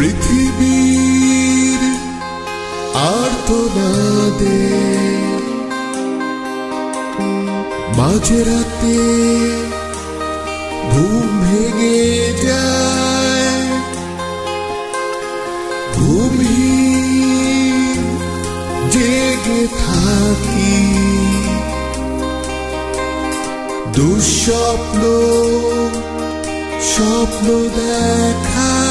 পৃথিবীর আর্তনাদে মাঝরাতে ঘুম ভেঙে যায়, ঘুমহীন জেগে থাকি, দুঃস্বপ্ন স্বপ্ন দেখায়,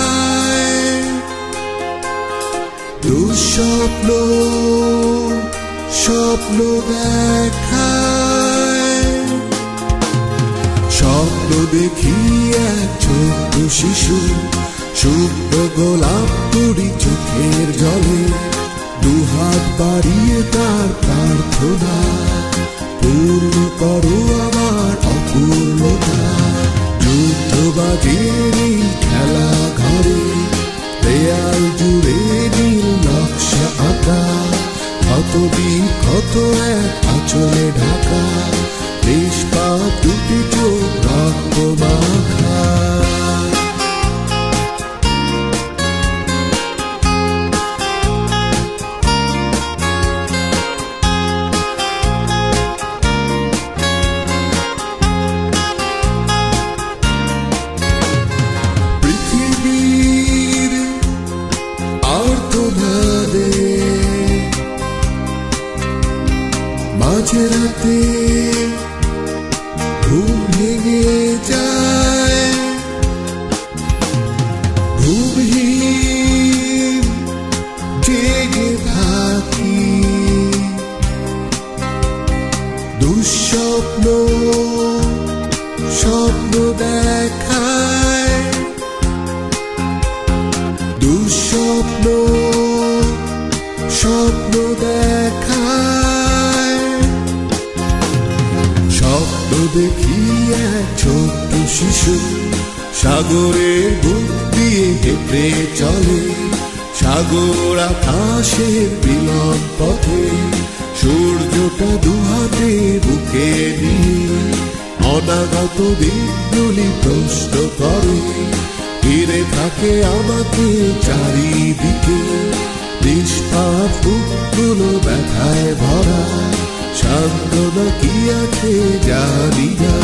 দুঃস্বপ্ন স্বপ্ন দেখায়। স্বপ্ন দেখি এক ছোট্ট শিশু, শুভ্র গোলাপ তুড়ি চোখের জলে, দুহাত বাড়িয়ে তার প্রার্থনা, পূর্ণ করো আমার অপূর্ণতা। যুদ্ধবাজের এই খেলা ঘরে দেয়াল জুড়ে নীল নকশা আঁকা, ক্ষতদিন ক্ষত এক আঁচলে ঢাকা, নিষ্পাপ দুটি চোখ রক্ত মাখা। পৃথিবীর আর্তনাদে মাঝরাতে ঘুম ভেঙে যায়, ঘুমহীন জেগে থাকি, দুঃস্বপ্ন স্বপ্ন দেখায়, দুঃস্বপ্ন স্বপ্ন দেখায়। স্বপ্ন দেখি এক ছোট্ট শিশু, সাগরের বুক দিয়ে হেঁটে চলে, সাগর আকাশের মিলন পথে, সূর্যটা দুহাতে বুকে নিয়ে অনাগত দিনগুলি প্রশ্ন করে, ঘিরে থাকে আমাকে চারিদিকে, নিষ্পাপ বুকগুলো ব্যথায় ভরা, সান্ত্বনা কি আছে জানি না।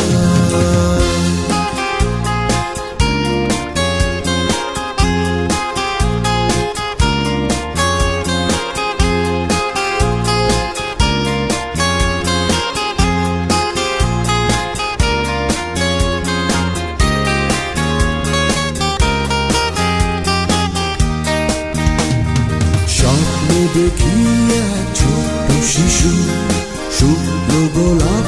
স্বপ্ন দেখি এক ছোট্ট শিশু, শুভ্র গোলাপ